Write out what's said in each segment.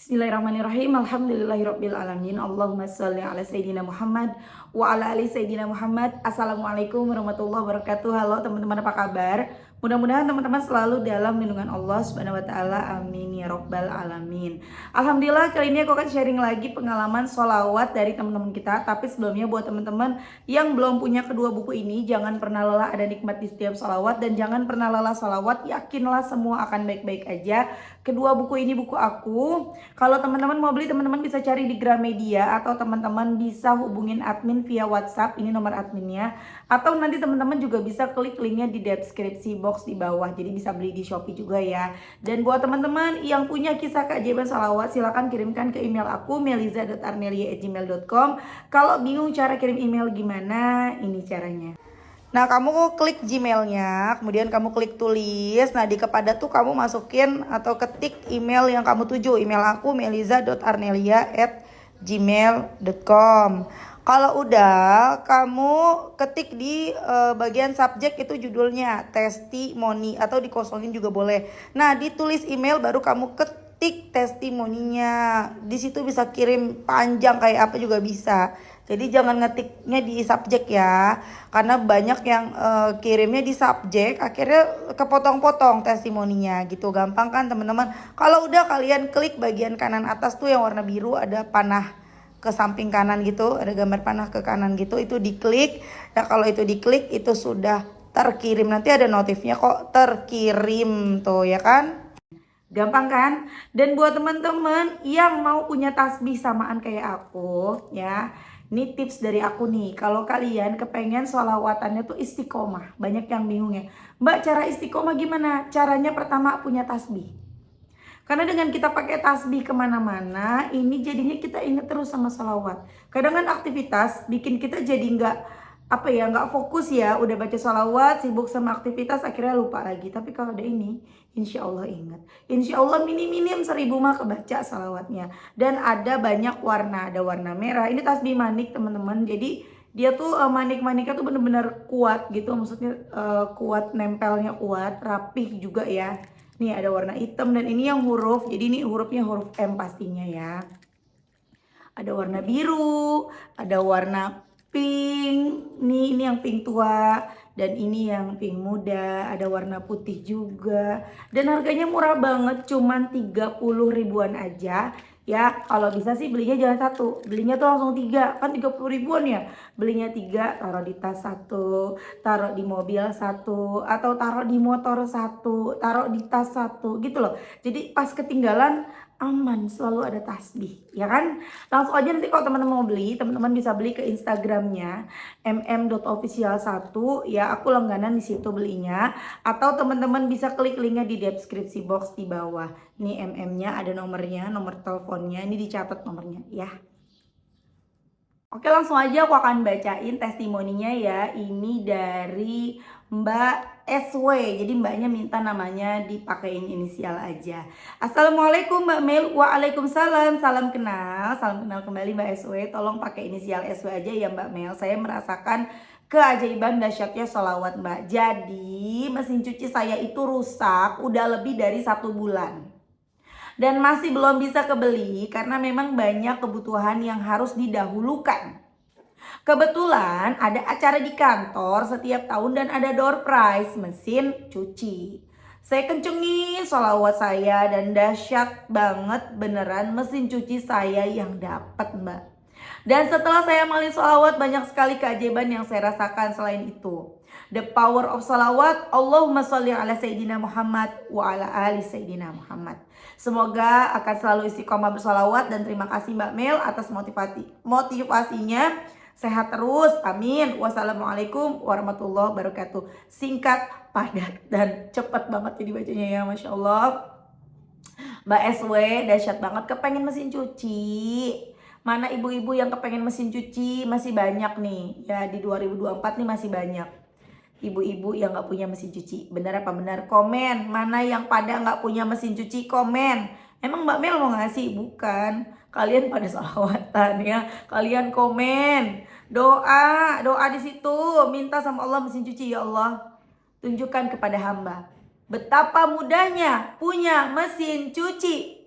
Bismillahirrahmanirrahim. Alhamdulillahirabbil alamin. Allahumma shalli ala sayidina Muhammad wa ala ali sayidina Muhammad. Assalamualaikum warahmatullahi wabarakatuh. Halo teman-teman, apa kabar? Mudah-mudahan teman-teman selalu dalam lindungan Allah Subhanahu wa taala. Amin ya rabbal alamin. Alhamdulillah, kali ini aku akan sharing lagi pengalaman sholawat dari teman-teman kita. Tapi sebelumnya buat teman-teman yang belum punya kedua buku ini, jangan pernah lelah ada nikmat di setiap sholawat, dan jangan pernah lelah sholawat. Yakinlah semua akan baik-baik aja. Kedua buku ini buku aku. Kalau teman-teman mau beli, teman-teman bisa cari di Gramedia, atau teman-teman bisa hubungin admin via WhatsApp, ini nomor adminnya. Atau nanti teman-teman juga bisa klik linknya di deskripsi box di bawah, jadi bisa beli di Shopee juga ya. Dan buat teman-teman yang punya kisah keajaiban sholawat, silahkan kirimkan ke email aku meliza.arnelia@gmail.com. Kalau bingung cara kirim email gimana, ini caranya. Nah, kamu klik Gmailnya, kemudian kamu klik tulis. Nah, di kepada tuh kamu masukin atau ketik email yang kamu tuju. Email aku meliza.arnelia@gmail.com. Kalau udah, kamu ketik di bagian subjek itu judulnya testimoni, atau dikosongin juga boleh. Nah, ditulis email baru kamu ketik testimoninya. Di situ bisa kirim panjang kayak apa juga bisa. Jadi jangan ngetiknya di subjek ya, karena banyak yang kirimnya di subjek, akhirnya kepotong-potong testimoninya gitu. Gampang kan teman-teman? Kalau udah, kalian klik bagian kanan atas tuh yang warna biru, ada panah ke samping kanan gitu, ada gambar panah ke kanan gitu, itu diklik. Ya kalau itu diklik, itu sudah terkirim. Nanti ada notifnya kok terkirim tuh ya kan? Gampang kan? Dan buat teman-teman yang mau punya tasbih samaan kayak aku ya, ini tips dari aku nih. Kalau kalian kepengen sholawatannya tuh istiqomah, banyak yang bingung ya, Mbak, cara istiqomah gimana? Caranya pertama punya tasbih. Karena dengan kita pakai tasbih kemana-mana, ini jadinya kita inget terus sama sholawat. Kadang kan aktivitas bikin kita jadi nggak fokus ya. Udah baca sholawat, sibuk sama aktivitas, akhirnya lupa lagi. Tapi kalau ada ini, insya Allah ingat. Insya Allah minim-minim 1000 mah kebaca sholawatnya. Dan ada banyak warna, ada warna merah. Ini tasbih manik teman-teman. Jadi dia tuh manik-maniknya tuh bener-bener kuat gitu. Maksudnya kuat, nempelnya kuat, rapih juga ya. Nih ada warna hitam, dan ini yang huruf. Jadi ini hurufnya huruf M pastinya ya. Ada warna biru, ada warna pink. Ini yang pink tua, dan ini yang pink muda. Ada warna putih juga. Dan harganya murah banget, cuman 30 ribuan aja. Ya, kalau bisa sih belinya jangan satu, belinya tuh langsung 3, kan 30 ribuan ya. Belinya 3, taruh di tas satu, taruh di mobil satu, atau taruh di motor satu, taruh di tas satu gitu loh. Jadi pas ketinggalan aman, selalu ada tasbih ya kan. Langsung aja nanti kalau teman-teman mau beli, teman-teman bisa beli ke Instagramnya mm.official1 ya, aku langganan di situ belinya. Atau teman-teman bisa klik linknya di deskripsi box di bawah. Ini MM-nya ada nomornya, nomor teleponnya, ini dicatat nomornya ya. Oke, langsung aja aku akan bacain testimoninya ya. Ini dari Mbak SW. Jadi mbaknya minta namanya dipakein inisial aja. Assalamualaikum Mbak Mel. Waalaikumsalam. Salam kenal. Salam kenal kembali Mbak SW. Tolong pakai inisial SW aja ya Mbak Mel. Saya merasakan keajaiban dahsyatnya sholawat Mbak. Jadi mesin cuci saya itu rusak udah lebih dari 1 bulan. Dan masih belum bisa kebeli karena memang banyak kebutuhan yang harus didahulukan. Kebetulan ada acara di kantor setiap tahun dan ada door prize mesin cuci. Saya kencengin sholawat saya dan dahsyat banget beneran mesin cuci saya yang dapat Mbak. Dan setelah saya malin sholawat, banyak sekali keajaiban yang saya rasakan selain itu. The power of sholawat. Allahumma sholli ala Sayyidina Muhammad wa ala ali Sayyidina Muhammad. Semoga akan selalu istiqomah bersolawat, dan terima kasih Mbak Mel atas motivasinya. Sehat terus, amin. Wassalamualaikum warahmatullahi wabarakatuh. Singkat, padat, dan cepat banget jadi bacanya ya, Masya Allah. Mbak SW dahsyat banget, kepengen mesin cuci. Mana ibu-ibu yang kepengen mesin cuci? Masih banyak nih ya, di 2024 nih masih banyak ibu-ibu yang gak punya mesin cuci. Benar apa benar? Komen. Mana yang pada gak punya mesin cuci, komen. Emang Mbak Mel mau ngasih? Bukan. Kalian pada sholawatan ya. Kalian komen. Doa di situ. Minta sama Allah mesin cuci. Ya Allah, tunjukkan kepada hamba betapa mudahnya punya mesin cuci.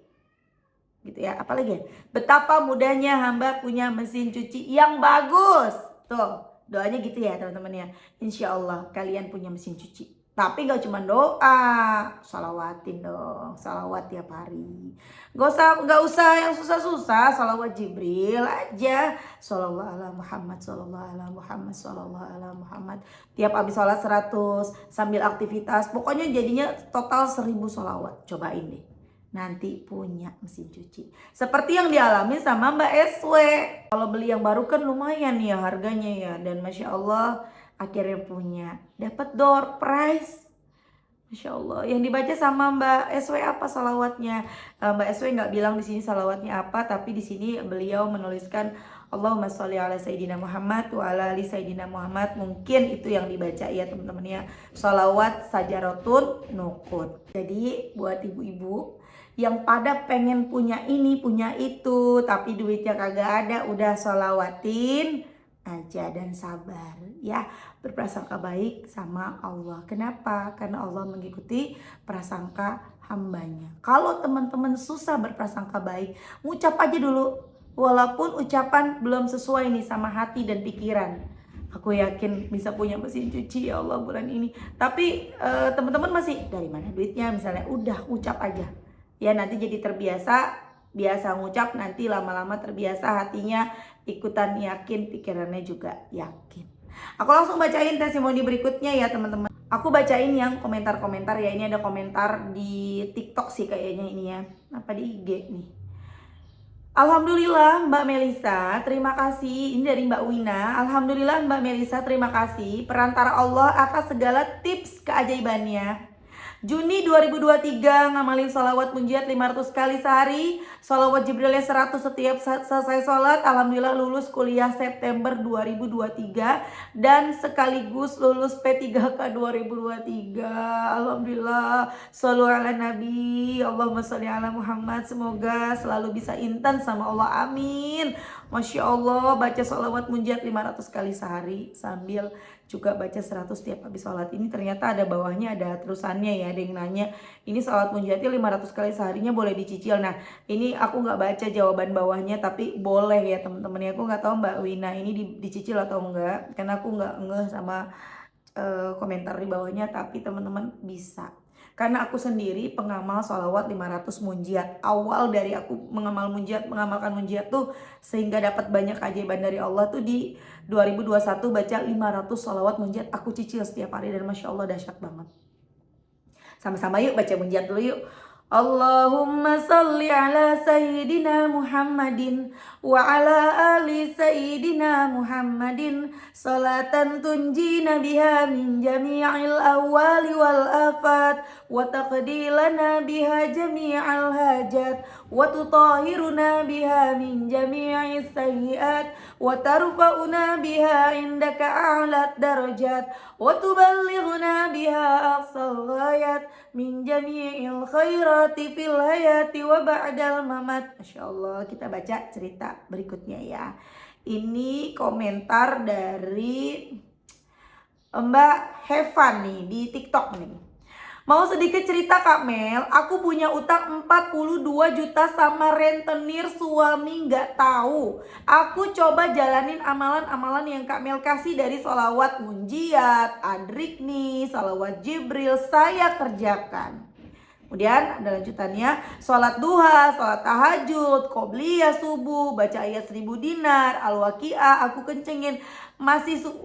Gitu gitu ya. Apalagi ya? Betapa mudahnya hamba punya mesin cuci yang bagus. Tuh, doanya gitu ya teman-teman ya. Insya Allah kalian punya mesin cuci. Tapi gak cuma doa, salawatin dong, salawat tiap hari. Gak usah yang susah-susah, salawat Jibril aja. Sallallahu ala Muhammad, sallallahu ala Muhammad, sallallahu ala Muhammad. Tiap habis sholat 100, sambil aktivitas, pokoknya jadinya total 1000 salawat. Cobain deh, nanti punya mesin cuci. Seperti yang dialami sama Mbak SW. Kalau beli yang baru kan lumayan ya harganya ya. Dan Masya Allah akhirnya punya, dapat door prize. Masya Allah. Yang dibaca sama Mbak SW apa salawatnya? Mbak SW nggak bilang di sini salawatnya apa, tapi di sini beliau menuliskan Allahumma sholli ala Sayyidina Muhammad wa ala ali Sayyidina Muhammad. Mungkin itu yang dibaca ya teman-teman ya. Salawat sajaratun nukut. Jadi buat ibu-ibu yang pada pengen punya ini, punya itu, tapi duitnya kagak ada, udah sholawatin aja dan sabar ya, berprasangka baik sama Allah. Kenapa? Karena Allah mengikuti prasangka hambanya. Kalau teman-teman susah berprasangka baik, ngucap aja dulu, walaupun ucapan belum sesuai nih sama hati dan pikiran. Aku yakin bisa punya mesin cuci ya Allah bulan ini. Tapi teman-teman masih dari mana duitnya misalnya, udah ucap aja ya, nanti jadi terbiasa. Biasa ngucap, nanti lama-lama terbiasa, hatinya ikutan yakin, pikirannya juga yakin. Aku langsung bacain testimoni berikutnya ya teman-teman. Aku bacain yang komentar-komentar ya. Ini ada komentar di TikTok sih kayaknya ini ya. Apa di IG nih. Alhamdulillah Mbak Melisa, terima kasih. Ini dari Mbak Wina. Alhamdulillah Mbak Melisa, terima kasih perantara Allah atas segala tips keajaibannya. Juni 2023 ngamalin sholawat munjiat 500 kali sehari, sholawat Jibrilnya 100 setiap selesai sholat. Alhamdulillah lulus kuliah September 2023 dan sekaligus lulus P3K 2023. Alhamdulillah, shollu ala Nabi, Allahumma sholli ala Muhammad. Semoga selalu bisa intan sama Allah, amin. Masya Allah, baca sholawat munjiat 500 kali sehari sambil juga baca 100 tiap habis sholat. Ini ternyata ada bawahnya, ada terusannya ya. Ada yang nanya, ini sholat munjiatnya 500 kali seharinya boleh dicicil. Nah ini aku nggak baca jawaban bawahnya, tapi boleh ya teman-teman ya. Aku nggak tahu Mbak Wina ini dicicil atau enggak, karena aku nggak ngeh sama komentar di bawahnya. Tapi teman-teman bisa, karena aku sendiri pengamal sholawat 500 munjiat. Awal dari aku mengamalkan munjiat tuh sehingga dapat banyak keajaiban dari Allah tuh di 2021 baca 500 sholawat munjiat. Aku cicil setiap hari dan Masya Allah dahsyat banget. Sama-sama yuk baca munjiat dulu yuk. Allahumma salli ala Sayyidina Muhammadin wa ala ali Sayyidina Muhammadin salatan tunjina biha min jami'il awali wal afat wa taqdilana biha jami'al hajat wa tutahhiruna biha min jami'is sayyiat wa tarfa'una biha indaka a'lat darajat wa tuballighuna biha aqsal ghayat min jami'il khairat fil hayati wa ba'dal mamat. Masya Allah, kita baca cerita berikutnya ya. Ini komentar dari Mbak Hevan nih di TikTok nih. Mau sedikit cerita Kak Mel, aku punya utang 42 juta sama rentenir suami nggak tahu. Aku coba jalanin amalan-amalan yang Kak Mel kasih dari sholawat munjiat, adrik nih, sholawat Jibril saya kerjakan. Kemudian ada lanjutannya, sholat duha, sholat tahajud, qobliyah subuh, baca ayat 1000 dinar, al-waqiah aku kencengin.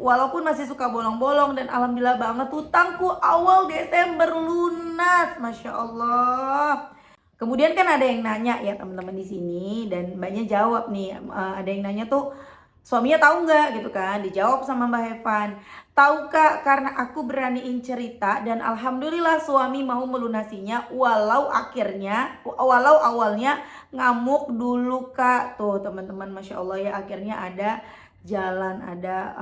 Walaupun masih suka bolong-bolong, dan alhamdulillah banget hutangku awal Desember lunas, Masya Allah. Kemudian kan ada yang nanya ya teman-teman di sini, dan mbaknya jawab nih, ada yang nanya tuh, suaminya tahu nggak gitu kan? Dijawab sama Mbak Hevan, tahu Kak, karena aku beraniin cerita dan alhamdulillah suami mau melunasinya walau awalnya ngamuk dulu Kak. Tuh teman-teman, Masya Allah ya, akhirnya ada jalan, ada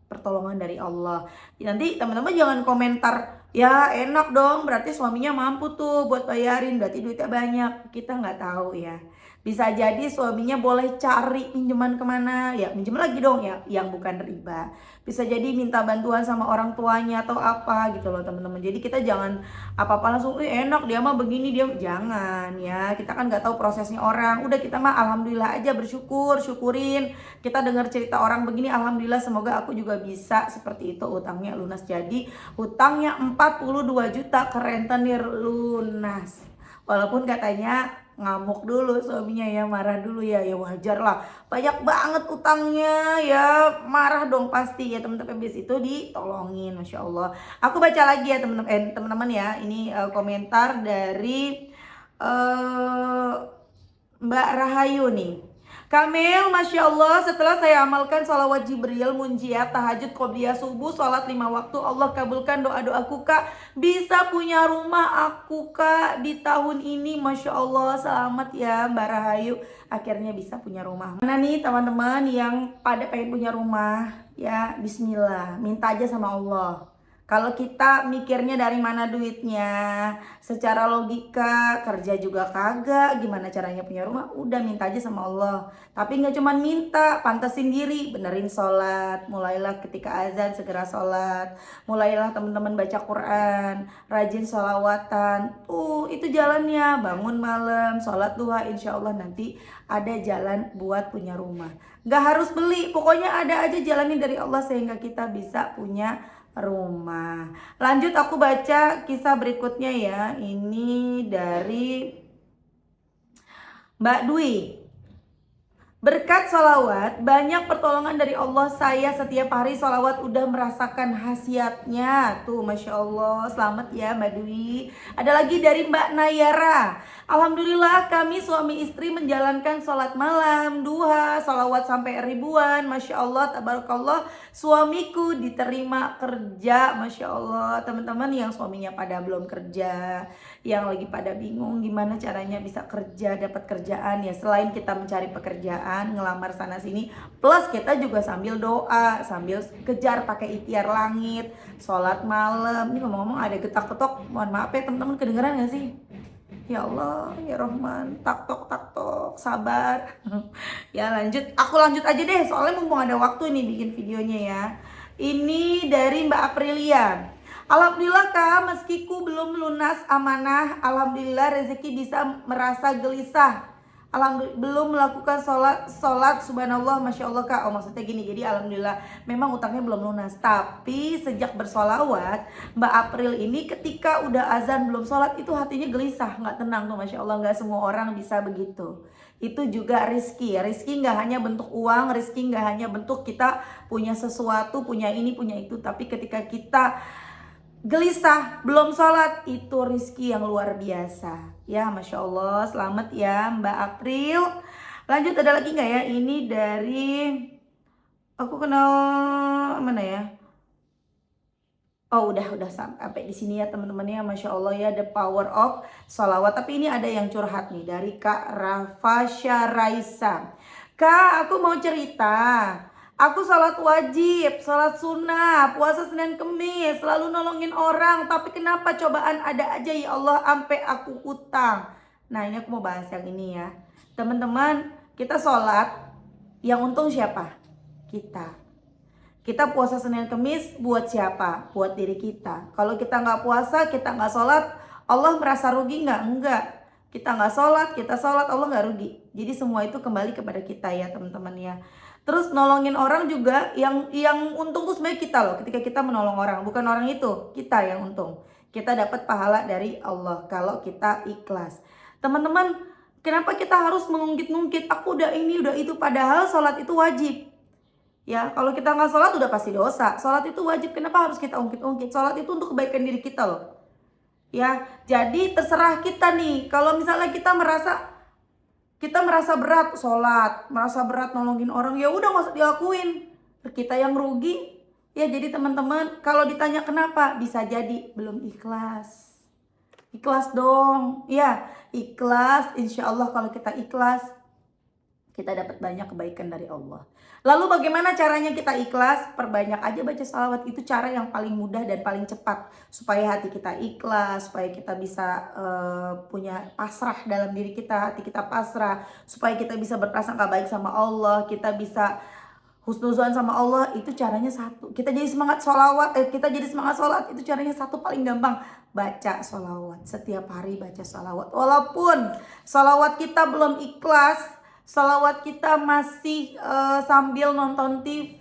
pertolongan dari Allah. Nanti teman-teman jangan komentar Ya enak dong, berarti suaminya mampu tuh buat bayarin, berarti duitnya banyak. Kita nggak tahu ya. Bisa jadi suaminya boleh cari pinjaman kemana, ya pinjam lagi dong ya, yang bukan riba. Bisa jadi minta bantuan sama orang tuanya atau apa gitu loh teman-teman. Jadi kita jangan apa-apa langsung, enak dia mah begini dia, jangan ya. Kita kan nggak tahu prosesnya orang. Udah kita mah alhamdulillah aja bersyukur, syukurin. Kita dengar cerita orang begini, alhamdulillah semoga aku juga bisa seperti itu, utangnya lunas. Jadi hutangnya 42 juta ke rentenir lunas. Walaupun katanya ngamuk dulu suaminya ya, marah dulu ya, ya wajar lah. Banyak banget utangnya ya, marah dong pasti ya teman-teman. Habis itu ditolongin, masya Allah. Aku baca lagi ya teman-teman ya. Ini komentar dari Mbak Rahayu nih. Kamil, Masya Allah, setelah saya amalkan sholawat Jibril, munjiat, tahajud, qobliyah subuh, sholat 5 waktu, Allah kabulkan doa-doaku kak. Bisa punya rumah aku kak di tahun ini, Masya Allah. Selamat ya Mbak Rahayu, akhirnya bisa punya rumah. Mana nih teman-teman yang pada pengen punya rumah? Ya bismillah, minta aja sama Allah. Kalau kita mikirnya dari mana duitnya, secara logika kerja juga kagak, gimana caranya punya rumah, udah minta aja sama Allah. Tapi nggak cuma minta, pantasin diri, benerin sholat, mulailah ketika azan segera sholat, mulailah teman-teman baca Quran, rajin sholawatan, itu jalannya, bangun malam, sholat duha, insya Allah nanti ada jalan buat punya rumah. Nggak harus beli, pokoknya ada aja jalannya dari Allah sehingga kita bisa punya rumah. Lanjut aku baca kisah berikutnya ya. Ini dari Mbak Dwi. Berkat sholawat, banyak pertolongan dari Allah. Saya setiap hari sholawat udah merasakan khasiatnya. Tuh, Masya Allah, selamat ya Mbak Dwi. Ada lagi dari Mbak Nayara. Alhamdulillah kami suami istri menjalankan sholat malam, duha, sholawat sampai ribuan. Masya Allah, tabarakallah. Suamiku diterima kerja. Masya Allah. Teman-teman yang suaminya pada belum kerja, yang lagi pada bingung gimana caranya bisa kerja, dapat kerjaan ya. Selain kita mencari pekerjaan, ngelamar sana sini, plus kita juga sambil doa, sambil kejar pakai ikhtiar langit, sholat malam. Ini ngomong-ngomong ada getak-getok, mohon maaf ya teman-teman, kedengeran gak sih? Ya Allah, ya Rahman, tak-tok, sabar. Ya lanjut, aku lanjut aja deh, soalnya mumpung ada waktu nih bikin videonya ya. Ini dari Mbak Aprilia. Alhamdulillah kak, meskiku belum lunas amanah, alhamdulillah rezeki bisa merasa gelisah. Alhamdulillah belum melakukan sholat subhanallah, masya Allah kak. Oh maksudnya gini, jadi alhamdulillah memang utangnya belum lunas, tapi sejak bersolawat Mbak April ini ketika udah azan belum sholat itu hatinya gelisah, nggak tenang tuh, masya Allah. Nggak semua orang bisa begitu. Itu juga rizki. Rizki nggak hanya bentuk uang, rizki nggak hanya bentuk kita punya sesuatu, punya ini, punya itu, tapi ketika kita gelisah belum sholat itu rizki yang luar biasa ya, masya Allah. Selamat ya Mbak April. Lanjut, ada lagi nggak ya? Ini dari aku kenal mana ya? Oh udah sampai di sini ya teman-teman ya, masya Allah ya, the power of sholawat. Tapi ini ada yang curhat nih dari Kak Rafasya Raisa. Kak, aku mau cerita. Aku sholat wajib, sholat sunnah, puasa Senin Kemis, selalu nolongin orang. Tapi kenapa cobaan ada aja ya Allah, sampai aku utang. Nah ini aku mau bahas yang ini ya. Teman-teman, kita sholat, yang untung siapa? Kita. Kita puasa Senin Kemis buat siapa? Buat diri kita. Kalau kita nggak puasa, kita nggak sholat, Allah merasa rugi nggak? Enggak. Kita nggak sholat, kita sholat, Allah nggak rugi. Jadi semua itu kembali kepada kita ya teman-teman ya. Terus nolongin orang juga, yang untung tuh sebenarnya kita loh. Ketika kita menolong orang, bukan orang itu, kita yang untung. Kita dapat pahala dari Allah kalau kita ikhlas. Teman-teman, kenapa kita harus mengungkit-ungkit? Aku udah ini, udah itu, padahal sholat itu wajib. Ya, kalau kita nggak sholat udah pasti dosa. Sholat itu wajib, kenapa harus kita ungkit-ungkit? Sholat itu untuk kebaikan diri kita loh. Ya, jadi terserah kita nih. Kalau misalnya kita merasa berat sholat, merasa berat nolongin orang, ya udah nggak usah dilakuin. Kita yang rugi. Ya, jadi teman-teman, kalau ditanya kenapa, bisa jadi belum ikhlas. Ikhlas dong. Ya, ikhlas. Insya Allah kalau kita ikhlas, kita dapat banyak kebaikan dari Allah. Lalu bagaimana caranya kita ikhlas? Perbanyak aja baca salawat, itu cara yang paling mudah dan paling cepat supaya hati kita ikhlas, supaya kita bisa punya pasrah dalam diri kita, hati kita pasrah, supaya kita bisa berprasangka baik sama Allah, kita bisa husnuzon sama Allah. Itu caranya satu. Kita jadi semangat sholawat, kita jadi semangat sholat, itu caranya satu paling gampang. Baca sholawat, setiap hari baca sholawat. Walaupun sholawat kita belum ikhlas, sholawat kita masih sambil nonton TV,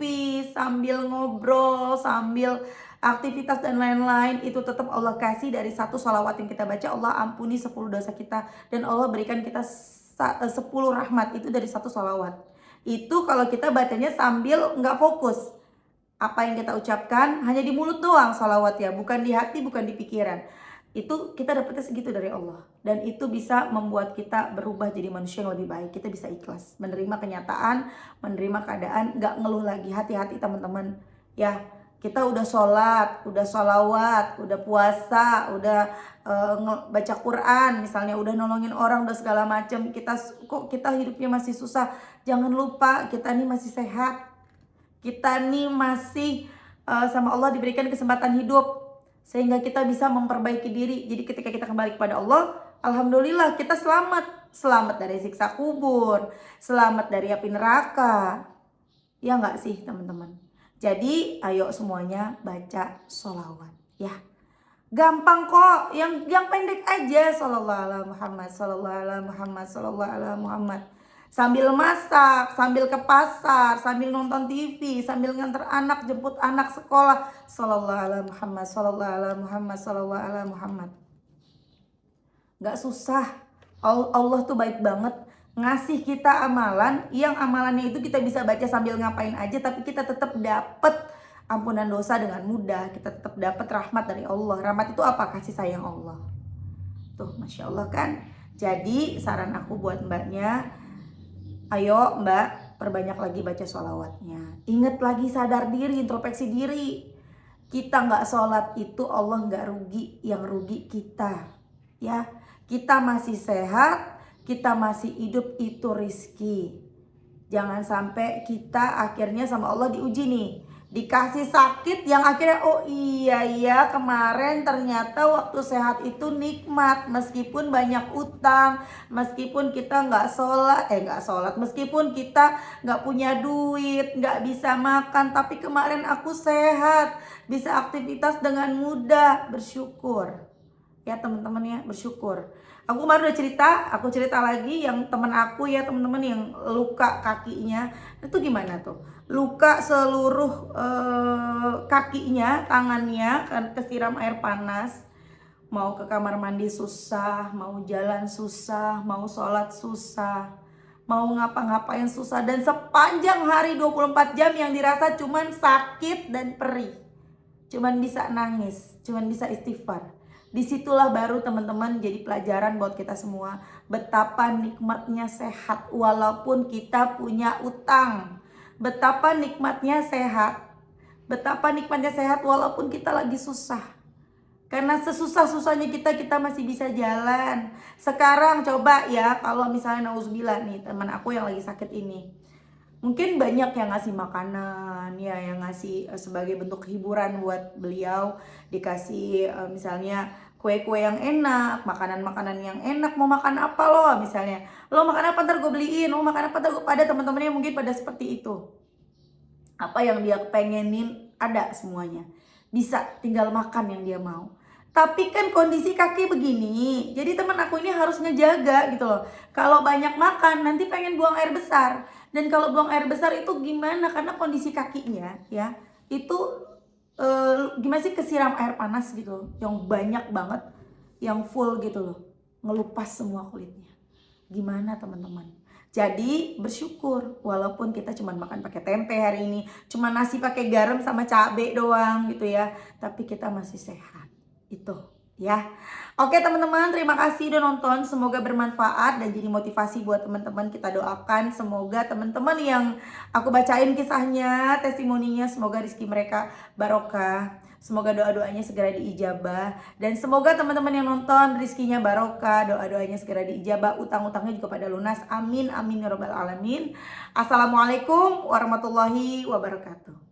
sambil ngobrol, sambil aktivitas dan lain-lain, itu tetap Allah kasih dari satu sholawat yang kita baca, Allah ampuni 10 dosa kita, dan Allah berikan kita 10 rahmat, itu dari satu sholawat. Itu kalau kita bacanya sambil nggak fokus. Apa yang kita ucapkan hanya di mulut doang sholawat ya, bukan di hati, bukan di pikiran. Itu kita dapetnya segitu dari Allah. Dan itu bisa membuat kita berubah jadi manusia yang lebih baik. Kita bisa ikhlas, menerima kenyataan, menerima keadaan, gak ngeluh lagi. Hati-hati teman-teman ya. Kita udah sholat, udah sholawat, udah puasa, udah baca Quran, misalnya udah nolongin orang, udah segala macam. Kita hidupnya masih susah. Jangan lupa kita nih masih sehat. Kita nih masih sama Allah diberikan kesempatan hidup, sehingga kita bisa memperbaiki diri. Jadi ketika kita kembali kepada Allah, alhamdulillah kita selamat. Selamat dari siksa kubur, selamat dari api neraka. Ya nggak sih teman-teman? Jadi ayo semuanya baca sholawat ya. Gampang kok, yang pendek aja. Sallallahu alaihi Muhammad, sallallahu alaihi Muhammad, sallallahu alaihi Muhammad. Sambil masak, sambil ke pasar, sambil nonton TV, sambil nganter anak, jemput anak sekolah. Sallallahu alaihi Muhammad, sallallahu alaihi Muhammad, sallallahu alaihi Muhammad. Gak susah. Allah tuh baik banget ngasih kita amalan, yang amalannya itu kita bisa baca sambil ngapain aja, tapi kita tetap dapet ampunan dosa dengan mudah. Kita tetap dapat rahmat dari Allah. Rahmat itu apa? Kasih sayang Allah. Tuh, Masya Allah kan. Jadi saran aku buat mbaknya, ayo mbak, perbanyak lagi baca sholawatnya. Ingat lagi, sadar diri, introspeksi diri. Kita gak sholat itu Allah gak rugi, yang rugi kita. Ya, kita masih sehat, kita masih hidup, itu rizki. Jangan sampai kita akhirnya sama Allah diuji nih, dikasih sakit yang akhirnya oh iya kemarin ternyata waktu sehat itu nikmat, meskipun banyak utang, meskipun kita nggak sholat, meskipun kita nggak punya duit, nggak bisa makan, tapi kemarin aku sehat, bisa aktivitas dengan mudah. Bersyukur ya teman-teman ya, bersyukur. Aku kemarin udah aku cerita lagi yang temen aku ya teman-teman, yang luka kakinya itu gimana tuh, luka seluruh kakinya, tangannya kan kesiram air panas, mau ke kamar mandi susah, mau jalan susah, mau sholat susah, mau ngapa-ngapain susah, dan sepanjang hari 24 jam yang dirasa cuman sakit dan perih, cuman bisa nangis, cuman bisa istighfar. Disitulah baru teman-teman jadi pelajaran buat kita semua, betapa nikmatnya sehat walaupun kita punya utang. Betapa nikmatnya sehat, walaupun kita lagi susah. Karena sesusah-susahnya kita masih bisa jalan. Sekarang coba ya, kalau misalnya nauzubillah nih teman aku yang lagi sakit ini, mungkin banyak yang ngasih makanan ya, yang ngasih sebagai bentuk hiburan buat beliau, dikasih misalnya kue-kue yang enak, makanan-makanan yang enak. Mau makan apa lo, misalnya lo makan apa ntar gue beliin, lo makan apa ntar gue, pada teman-temannya mungkin pada seperti itu. Apa yang dia pengenin ada semuanya, bisa tinggal makan yang dia mau. Tapi kan kondisi kaki begini, jadi teman aku ini harus ngejaga gitu loh. Kalau banyak makan nanti pengen buang air besar, dan kalau buang air besar itu gimana, karena kondisi kakinya ya itu gimana sih, kesiram air panas gitu, yang banyak banget, yang full gitu loh, ngelupas semua kulitnya. Gimana teman-teman? Jadi bersyukur walaupun kita cuma makan pakai tempe hari ini, cuma nasi pakai garam sama cabai doang gitu ya, tapi kita masih sehat. Itu ya. Oke teman-teman, terima kasih udah nonton, semoga bermanfaat dan jadi motivasi buat teman-teman. Kita doakan semoga teman-teman yang aku bacain kisahnya, testimoninya, semoga rezeki mereka barokah, Semoga doa-doanya segera diijabah. Dan semoga teman-teman yang nonton rezekinya barokah, doa-doanya segera diijabah, utang-utangnya juga pada lunas. Amin, amin ya robbal alamin. Assalamualaikum warahmatullahi wabarakatuh.